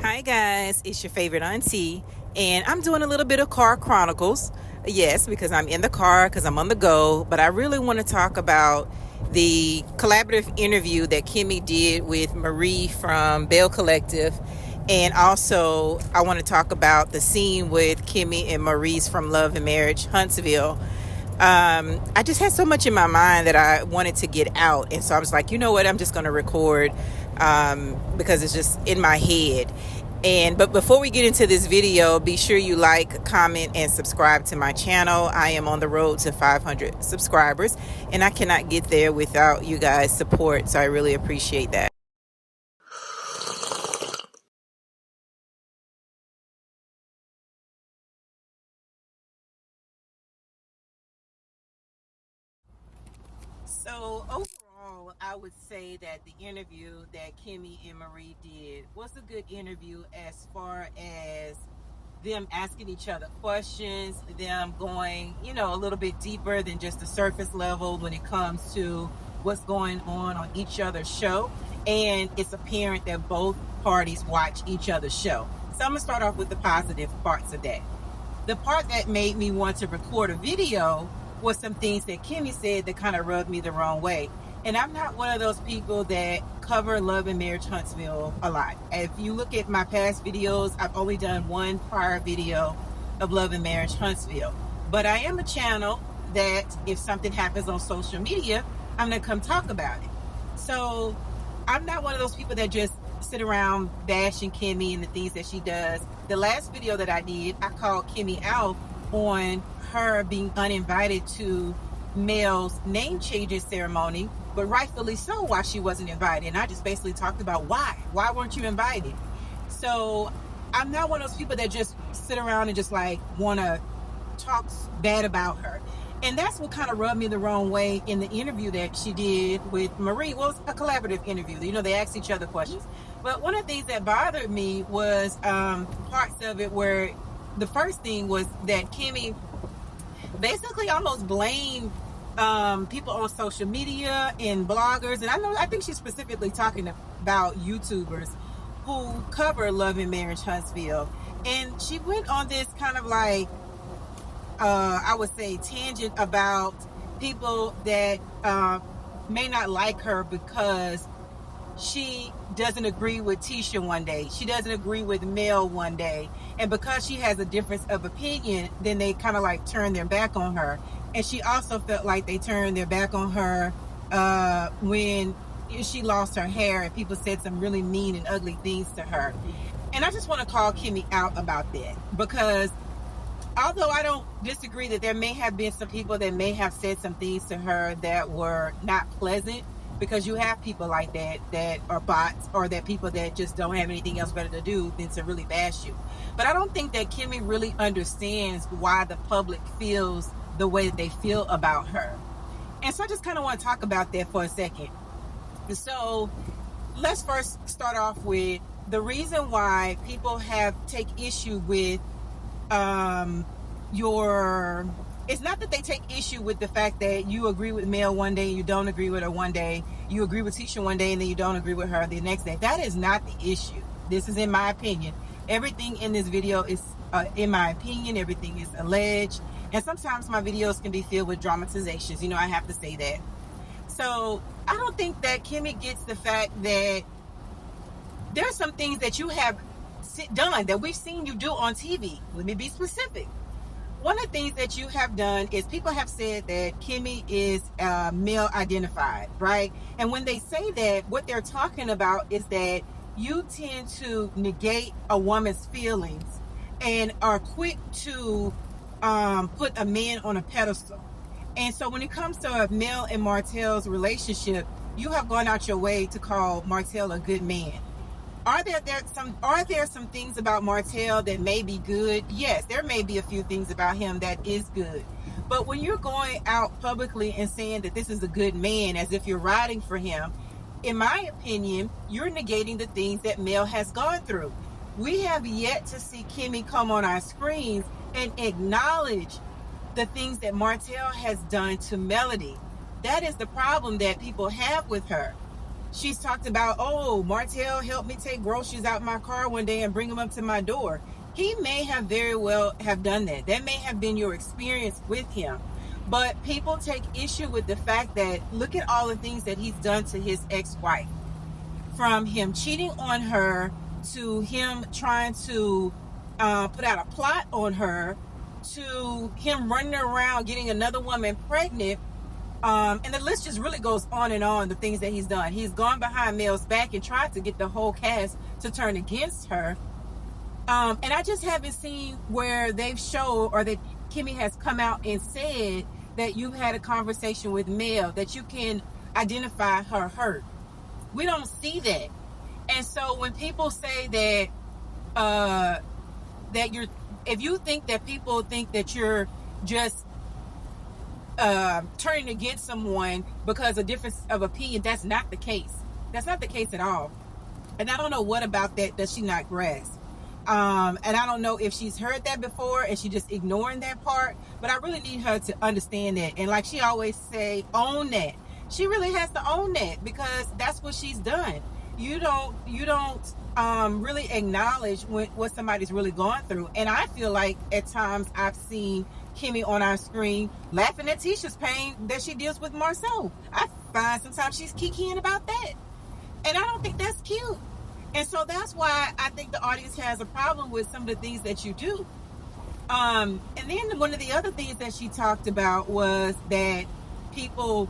Hi guys, it's your favorite auntie, and I'm doing a little bit of car chronicles. Yes, because I'm in the car, because I'm on the go, but I really want to talk about the collaborative interview that Kimmy did with Maurice from Bell Collective, and also I want to talk about the scene with Kimmy and Maurice from Love and Marriage Huntsville. I just had so much in my mind that I wanted to get out. And so I was like, you know what? I'm just going to record because it's just in my head. But before we get into this video, be sure you like, comment, and subscribe to my channel. I am on the road to 500 subscribers, and I cannot get there without you guys' support. So I really appreciate that. So overall, I would say that the interview that Kimmy and Marie did was a good interview as far as them asking each other questions, them going, a little bit deeper than just the surface level when it comes to what's going on each other's show. And it's apparent that both parties watch each other's show. So I'm gonna start off with the positive parts of that. The part that made me want to record a video was some things that Kimmy said that kind of rubbed me the wrong way. And I'm not one of those people that cover Love and Marriage Huntsville a lot. If you look at my past videos, I've only done one prior video of Love and Marriage Huntsville. But I am a channel that if something happens on social media, I'm going to come talk about it. So I'm not one of those people that just sit around bashing Kimmy and the things that she does. The last video that I did, I called Kimmy out on her being uninvited to Mel's name changing ceremony, but rightfully so why she wasn't invited. And I just basically talked about why weren't you invited? So I'm not one of those people that just sit around and just like want to talk bad about her. And that's what kind of rubbed me the wrong way in the interview that she did with Marie. Well, it's a collaborative interview. They asked each other questions. But one of the things that bothered me was parts of it where the first thing was that Kimmy basically almost blamed people on social media and bloggers. And I think she's specifically talking about YouTubers who cover Love and Marriage Huntsville. And she went on this kind of like, I would say, tangent about people that may not like her because she doesn't agree with Tisha one day. She doesn't agree with Mel one day. And because she has a difference of opinion, then they kind of like turn their back on her. And she also felt like they turned their back on her when she lost her hair and people said some really mean and ugly things to her. And I just want to call Kimmy out about that, because although I don't disagree that there may have been some people that may have said some things to her that were not pleasant, because you have people like that are bots, or that people that just don't have anything else better to do than to really bash you. But I don't think that Kimmy really understands why the public feels the way that they feel about her. And so I just kind of want to talk about that for a second. So let's first start off with the reason why people take issue with it's not that they take issue with the fact that you agree with Mel one day and you don't agree with her one day. You agree with Tisha one day and then you don't agree with her the next day. That is not the issue. This is in my opinion. Everything in this video is, in my opinion, everything is alleged. And sometimes my videos can be filled with dramatizations. I have to say that. So I don't think that Kimmy gets the fact that there's some things that you have done that we've seen you do on TV. Let me be specific. One of the things that you have done is people have said that Kimmy is male identified, right? And when they say that, what they're talking about is that you tend to negate a woman's feelings and are quick to put a man on a pedestal. And so when it comes to Mel and Martell's relationship, you have gone out your way to call Martell a good man. Are there some things about Martell that may be good? Yes, there may be a few things about him that is good. But when you're going out publicly and saying that this is a good man as if you're riding for him, in my opinion, you're negating the things that Mel has gone through. We have yet to see Kimmy come on our screens and acknowledge the things that Martell has done to Melody. That is the problem that people have with her. She's talked about, oh, Martell helped me take groceries out my car one day and bring them up to my door. He may have very well have done that. That may have been your experience with him. But people take issue with the fact that, look at all the things that he's done to his ex-wife. From him cheating on her, to him trying to put out a plot on her, to him running around getting another woman pregnant. And the list just really goes on and on, the things that he's done. He's gone behind Mel's back and tried to get the whole cast to turn against her. And I just haven't seen where they've showed, or that Kimmie has come out and said that you've had a conversation with Mel, that you can identify her hurt. We don't see that. And so when people say that if you think that people think that you're just turning against someone because of difference of opinion, that's not the case. That's not the case at all. And I don't know what about that does she not grasp. And I don't know if she's heard that before and she just ignoring that part, but I really need her to understand that. And like she always say, own that. She really has to own that, because that's what she's done. You don't really acknowledge what somebody's really going through. And I feel like at times I've seen Kimmie on our screen laughing at Tisha's pain that she deals with Marceau. I find sometimes she's kikiing about that. And I don't think that's cute. And so that's why I think the audience has a problem with some of the things that you do. And then one of the other things that she talked about was that people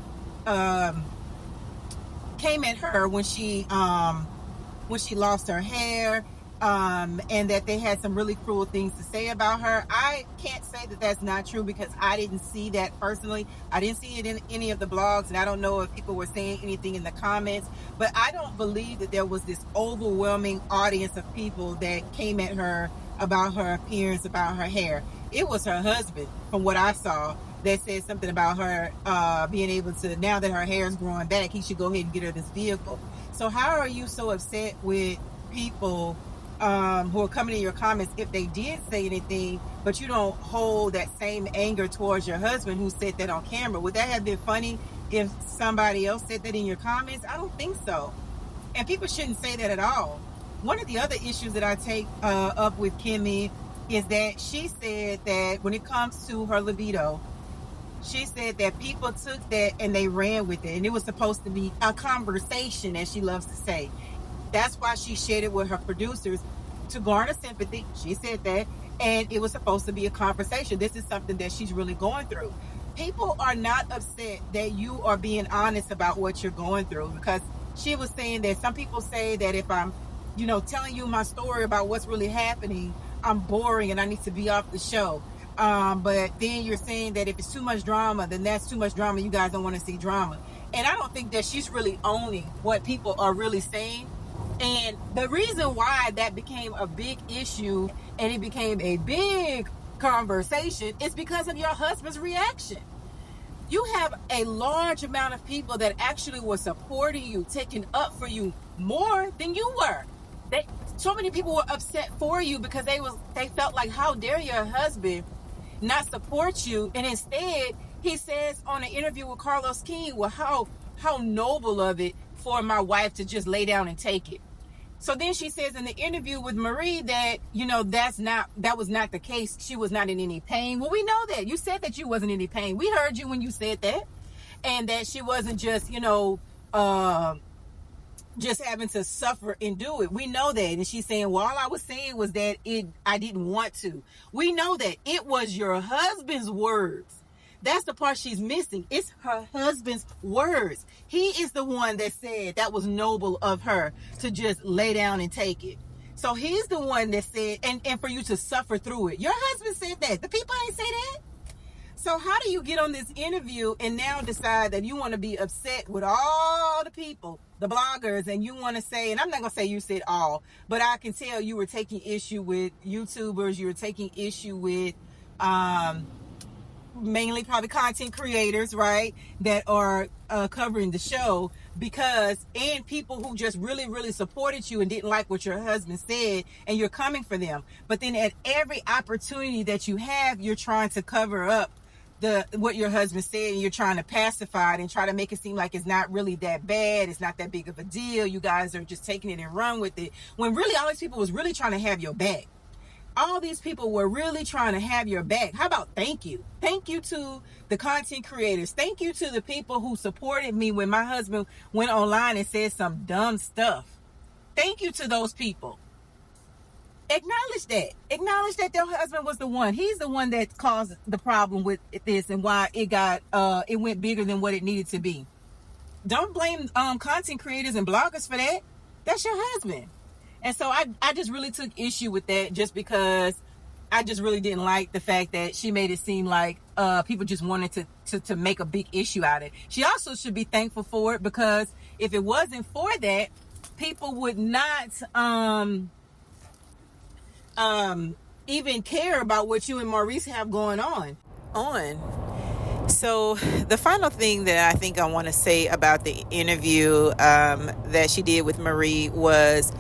came at her when she lost her hair, and that they had some really cruel things to say about her. I can't say that that's not true, because I didn't see that personally. I didn't see it in any of the blogs, and I don't know if people were saying anything in the comments, but I don't believe that there was this overwhelming audience of people that came at her about her appearance, about her hair. It was her husband, from what I saw, that said something about her being able to, now that her hair is growing back, he should go ahead and get her this vehicle. So how are you so upset with people who are coming in your comments if they did say anything, but you don't hold that same anger towards your husband who said that on camera? Would that have been funny if somebody else said that in your comments? I don't think so. And people shouldn't say that at all. One of the other issues that I take up with Kimmie is that she said that when it comes to her libido, she said that people took that and they ran with it, and it was supposed to be a conversation, as she loves to say. That's why she shared it with her producers to garner sympathy. She said that, and it was supposed to be a conversation. This is something that she's really going through. People are not upset that you are being honest about what you're going through, because she was saying that some people say that if I'm, telling you my story about what's really happening, I'm boring and I need to be off the show. But then you're saying that if it's too much drama, then that's too much drama. You guys don't want to see drama. And I don't think that she's really owning what people are really saying. And the reason why that became a big issue and it became a big conversation is because of your husband's reaction. You have a large amount of people that actually were supporting you, taking up for you more than you were. So many people were upset for you because they felt like, how dare your husband not support you? And instead, he says on an interview with Carlos King, well, how noble of it for my wife to just lay down and take it. So then she says in the interview with Marie that, that was not the case. She was not in any pain. Well, we know that. You said that you wasn't in any pain. We heard you when you said that. And that she wasn't just, just having to suffer and do it. We know that. And she's saying, well, all I was saying was that I didn't want to. We know that it was your husband's words. That's the part she's missing. It's her husband's words. He is the one that said that was noble of her to just lay down and take it. So he's the one that said, and for you to suffer through it. Your husband said that. The people ain't say that. So how do you get on this interview and now decide that you want to be upset with all the people, the bloggers, and you want to say, and I'm not going to say you said all, but I can tell you were taking issue with YouTubers, you were taking issue with mainly probably content creators, right, that are covering the show, and people who just really, really supported you and didn't like what your husband said, and you're coming for them. But then at every opportunity that you have, you're trying to cover up what your husband said, and you're trying to pacify it and try to make it seem like it's not really that bad, it's not that big of a deal, you guys are just taking it and run with it, when really all these people was really trying to have your back. All these people were really trying to have your back. How about thank you to the content creators, thank you to the people who supported me when my husband went online and said some dumb stuff. Thank you to those people. Acknowledge that their husband was the one. He's the one that caused the problem with this and why it went bigger than what it needed to be. Don't blame content creators and bloggers for that. That's your husband. And so I just really took issue with that, just because I just really didn't like the fact that she made it seem like people just wanted to make a big issue out of it. She also should be thankful for it, because if it wasn't for that, people would not even care about what you and Maurice have going on. So the final thing that I think I want to say about the interview that she did with Marie was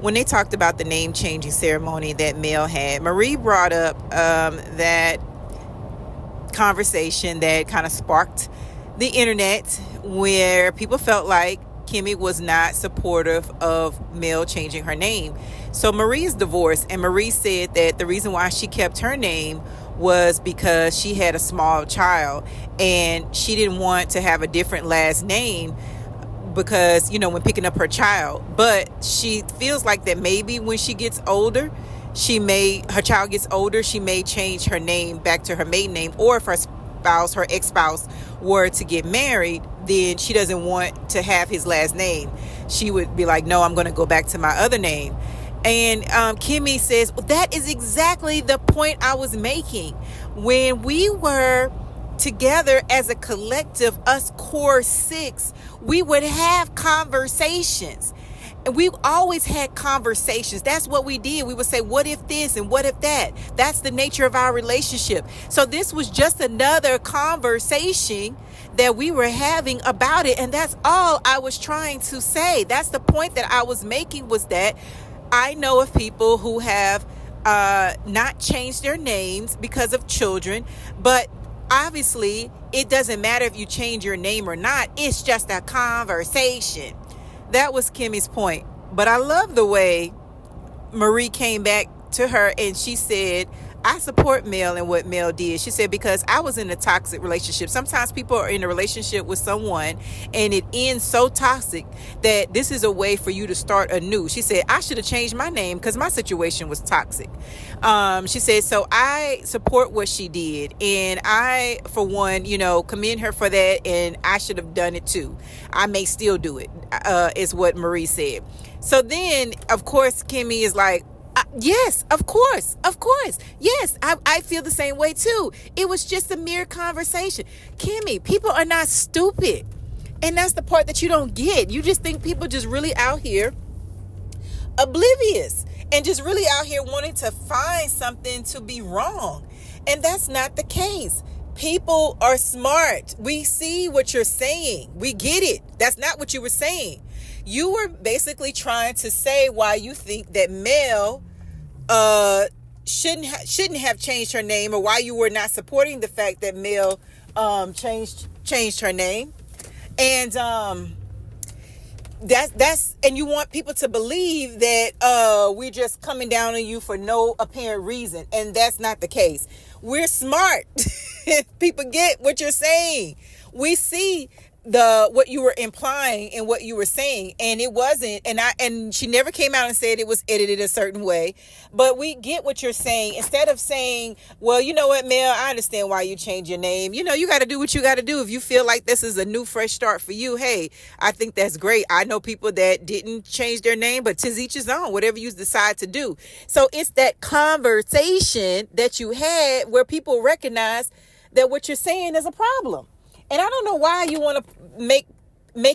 when they talked about the name changing ceremony that Mel had. Marie brought up that conversation that kind of sparked the internet, where people felt like Kimmie was not supportive of Mel changing her name. So Marie is divorced, and Marie said that the reason why she kept her name was because she had a small child and she didn't want to have a different last name, because, you know, when picking up her child. But she feels like that maybe when she gets older, her child gets older, she may change her name back to her maiden name, or if her ex-spouse were to get married, then she doesn't want to have his last name. She would be like, no, I'm going to go back to my other name. And Kimmie says, well, that is exactly the point I was making. When we were together as a collective, us core six, we would have conversations. And we always had conversations. That's what we did. We would say, what if this and what if that? That's the nature of our relationship. So this was just another conversation that we were having about it. And that's all I was trying to say. That's the point that I was making, was that I know of people who have not changed their names because of children, but obviously it doesn't matter if you change your name or not. It's just a conversation. That was Kimmie's point. But I love the way Marie came back to her and she said, I support Mel and what Mel did. She said, because I was in a toxic relationship. Sometimes people are in a relationship with someone and it ends so toxic that this is a way for you to start anew. She said, I should have changed my name because my situation was toxic. She said, so I support what she did. And I, for one, commend her for that. And I should have done it too. I may still do it, is what Marie said. So then, of course, Kimmie is like, yes, of course. Yes, I feel the same way too. It was just a mere conversation. Kimmie, people are not stupid. And that's the part that you don't get. You just think people just really out here oblivious and just really out here wanting to find something to be wrong. And that's not the case. People are smart. We see what you're saying. We get it. That's not what you were saying. You were basically trying to say why you think that Mel shouldn't have changed her name, or why you were not supporting the fact that Mel changed her name, and that's and you want people to believe that we're just coming down on you for no apparent reason, and that's not the case. We're smart. People get what you're saying. We see what you were implying and what you were saying, and it wasn't, and she never came out and said it was edited a certain way, but we get what you're saying. Instead of saying, well, you know what, Mel, I understand why you changed your name. You got to do what you got to do. If you feel like this is a new fresh start for you, hey, I think that's great. I know people that didn't change their name, but 'tis each his own, whatever you decide to do. So it's that conversation that you had where people recognize that what you're saying is a problem. And I don't know why you want to make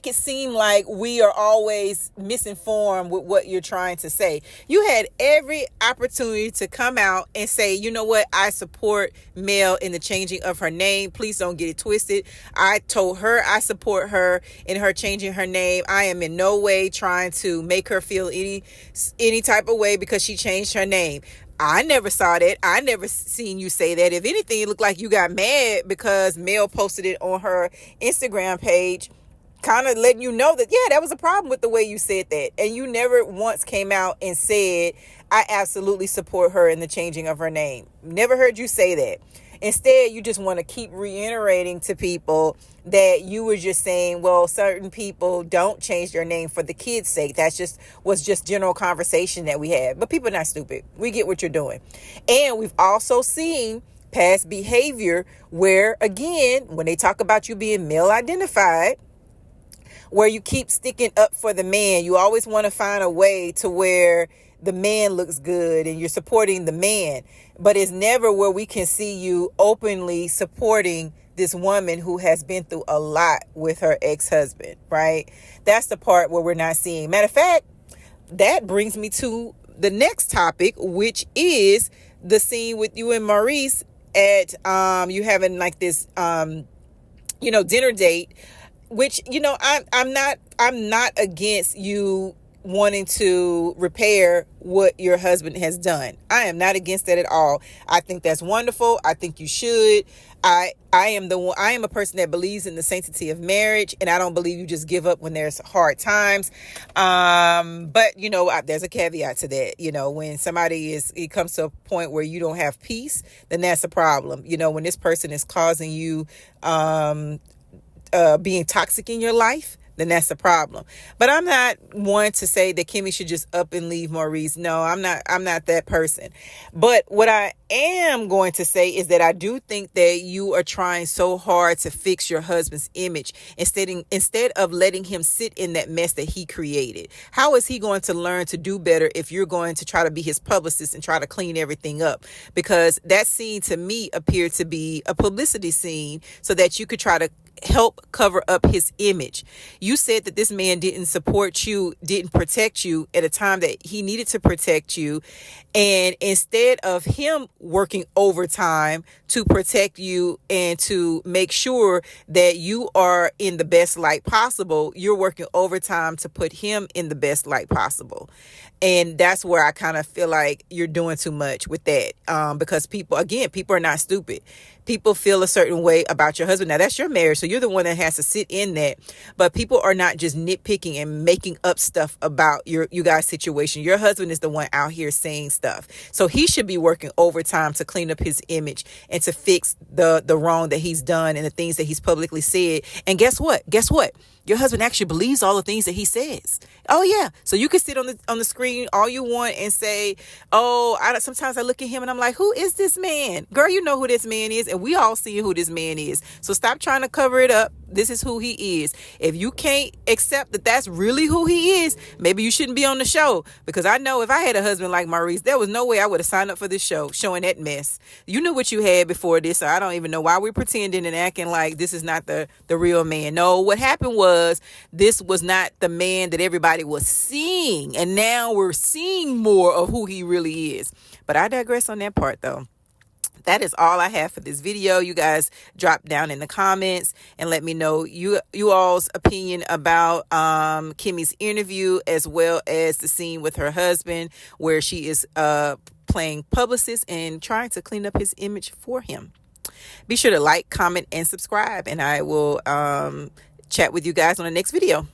it seem like we are always misinformed with what you're trying to say. You had every opportunity to come out and say, you know what, I support Mel in the changing of her name. Please don't get it twisted. I told her I support her in her changing her name. I am in no way trying to make her feel any type of way because she changed her name. I never saw that. I never seen you say that. If anything, it looked like you got mad because Mel posted it on her Instagram page, kind of letting you know that, yeah, that was a problem with the way you said that. And you never once came out and said, I absolutely support her in the changing of her name. Never heard you say that. Instead, you just want to keep reiterating to people that you were just saying, well, certain people don't change their name for the kids' sake. Was just general conversation that we had. But people are not stupid. We get what you're doing. And we've also seen past behavior where, again, when they talk about you being male identified, where you keep sticking up for the man. You always want to find a way to where the man looks good and you're supporting the man. But it's never where we can see you openly supporting this woman who has been through a lot with her ex-husband, right? That's the part where we're not seeing. Matter of fact, that brings me to the next topic, which is the scene with you and Maurice at you having like this dinner date, which, I'm not against you wanting to repair what your husband has done. I am not against that at all. I think that's wonderful. I think you should. I am a person that believes in the sanctity of marriage, and I don't believe you just give up when there's hard times. But there's a caveat to that. When it comes to a point where you don't have peace, then that's a problem. When this person is causing you being toxic in your life, then that's a problem. But I'm not one to say that Kimmie should just up and leave Maurice. No, I'm not that person. But what I am going to say is that I do think that you are trying so hard to fix your husband's image instead of letting him sit in that mess that he created. How is he going to learn to do better if you're going to try to be his publicist and try to clean everything up? Because that scene to me appeared to be a publicity scene so that you could try to help cover up his image. You said that this man didn't support you, didn't protect you at a time that he needed to protect you. And instead of him working overtime to protect you and to make sure that you are in the best light possible, you're working overtime to put him in the best light possible. And that's where I kind of feel like you're doing too much with that. Because people are not stupid. People feel a certain way about your husband. Now, that's your marriage, so you're the one that has to sit in that. But people are not just nitpicking and making up stuff about you guys' situation. Your husband is the one out here saying stuff. So he should be working overtime to clean up his image and to fix the wrong that he's done and the things that he's publicly said. And guess what? Your husband actually believes all the things that he says. Oh, yeah. So you can sit on the screen all you want and say, sometimes I look at him and I'm like, who is this man? Girl, you know who this man is. And we all see who this man is. So stop trying to cover it up. This is who he is. If you can't accept that that's really who he is, maybe you shouldn't be on the show. Because I know if I had a husband like Maurice, there was no way I would have signed up for this show showing that mess. You knew what you had before this, so I don't even know why we're pretending and acting like this is not the real man. No, what happened was this was not the man that everybody was seeing. And now we're seeing more of who he really is. But I digress on that part, though. That is all I have for this video. You guys drop down in the comments and let me know you all's opinion about Kimmie's interview, as well as the scene with her husband where she is playing publicist and trying to clean up his image for him. Be sure to like, comment, and subscribe, and I will chat with you guys on the next video.